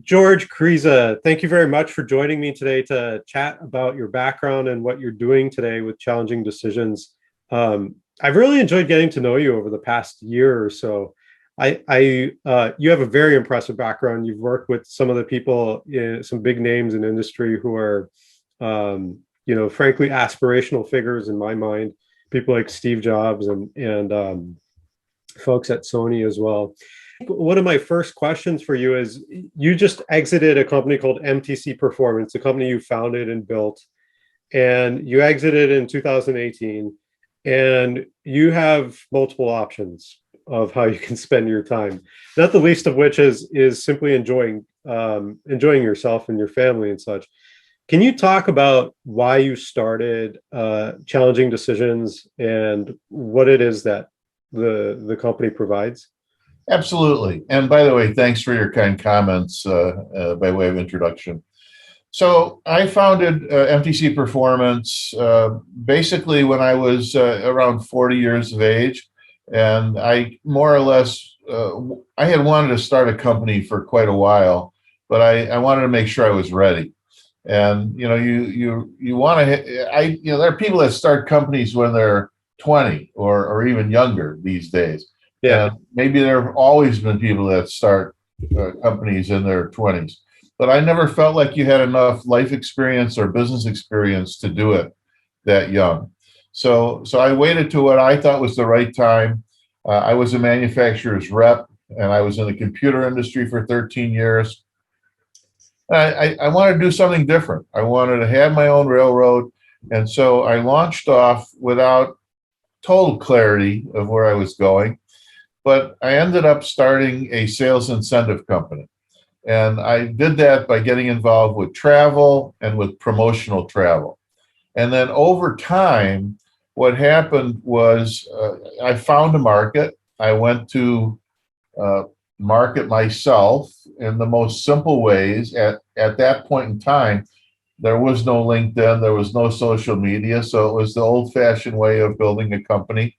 George Kriza, thank you very much for joining me today to chat about your background and what you're doing today with challenging decisions. I've really enjoyed getting to know you over the past year or so. You have a very impressive background. You've worked with some of the people, some big names in industry who are, frankly, aspirational figures in my mind. People like Steve Jobs and folks at Sony as well. One of my first questions for you is you just exited a company called MTC Performance, a company you founded and built, and you exited in 2018, and you have multiple options of how you can spend your time, not the least of which is simply enjoying yourself and your family and such. Can you talk about why you started Challenging Decisions and what it is that the company provides? Absolutely. And by the way, thanks for your kind comments by way of introduction. So I founded MTC Performance basically when I was around 40 years of age. And I more or less, I had wanted to start a company for quite a while, but I wanted to make sure I was ready. And, you want to, there are people that start companies when they're 20 or even younger these days. Yeah. And maybe there have always been people that start companies in their 20s, but I never felt like you had enough life experience or business experience to do it that young. So I waited to what I thought was the right time. I was a manufacturer's rep, and I was in the computer industry for 13 years. I wanted to do something different. I wanted to have my own railroad, and so I launched off without total clarity of where I was going. But I ended up starting a sales incentive company. And I did that by getting involved with travel and with promotional travel. And then over time, what happened was I found a market. I went to market myself in the most simple ways. At that point in time, there was no LinkedIn, there was no social media. So it was the old fashioned way of building a company.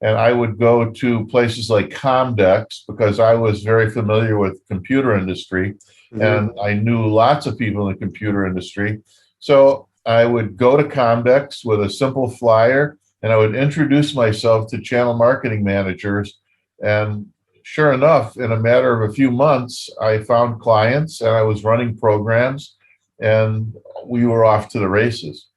And I would go to places like Comdex because I was very familiar with the computer industry, and I knew lots of people in the computer industry. So I would go to Comdex with a simple flyer, and I would introduce myself to channel marketing managers. And sure enough, in a matter of a few months, I found clients and I was running programs, and we were off to the races.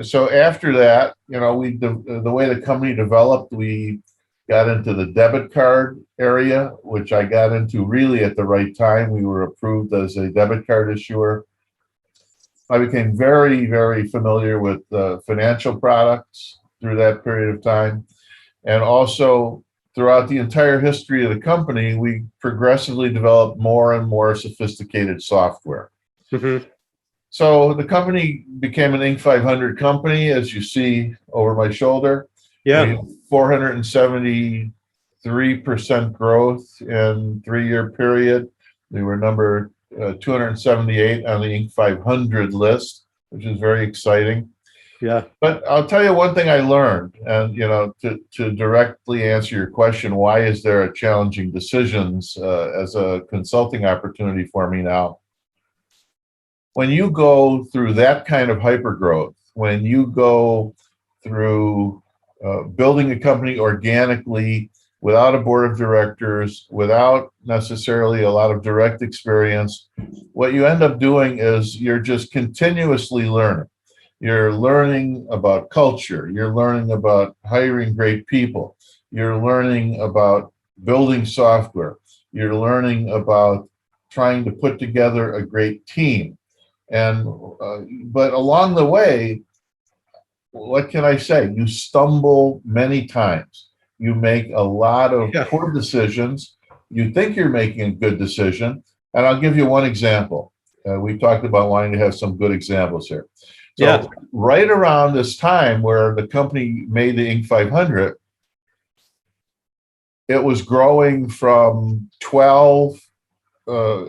So after that, the way the company developed, we got into the debit card area, which I got into really at the right time. We were approved as a debit card issuer. I became very, very familiar with financial products through that period of time. And also throughout the entire history of the company, we progressively developed more and more sophisticated software. So the company became an Inc. 500 company, as you see over my shoulder. Yeah. 473% growth in 3-year period. We were number 278 on the Inc. 500 list, which is very exciting. Yeah. But I'll tell you one thing I learned, and to directly answer your question, why is there a Challenging Decisions as a consulting opportunity for me now? When you go through that kind of hypergrowth, when you go through building a company organically without a board of directors, without necessarily a lot of direct experience, what you end up doing is you're just continuously learning. You're learning about culture. You're learning about hiring great people. You're learning about building software. You're learning about trying to put together a great team. And but along the way, what can I say? You stumble many times. You make a lot of poor decisions. You think you're making a good decision. And I'll give you one example. We talked about wanting to have some good examples here. So right around this time where the company made the Inc. 500, it was growing from 12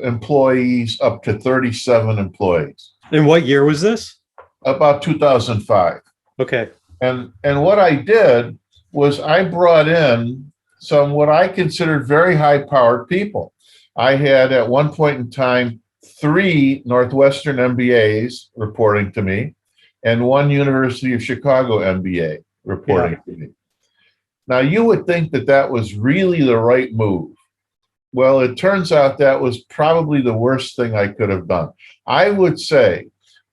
employees up to 37 employees. And what year was this? About 2005. Okay. And what I did was I brought in some what I considered very high-powered people. I had at one point in time 3 Northwestern MBAs reporting to me and 1 University of Chicago MBA reporting to me. Now, you would think that that was really the right move. Well, it turns out that was probably the worst thing I could have done. I would say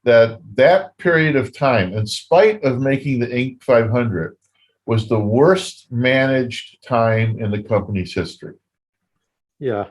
that that period of time, in spite of making the Inc. 500, was the worst managed time in the company's history. Yeah.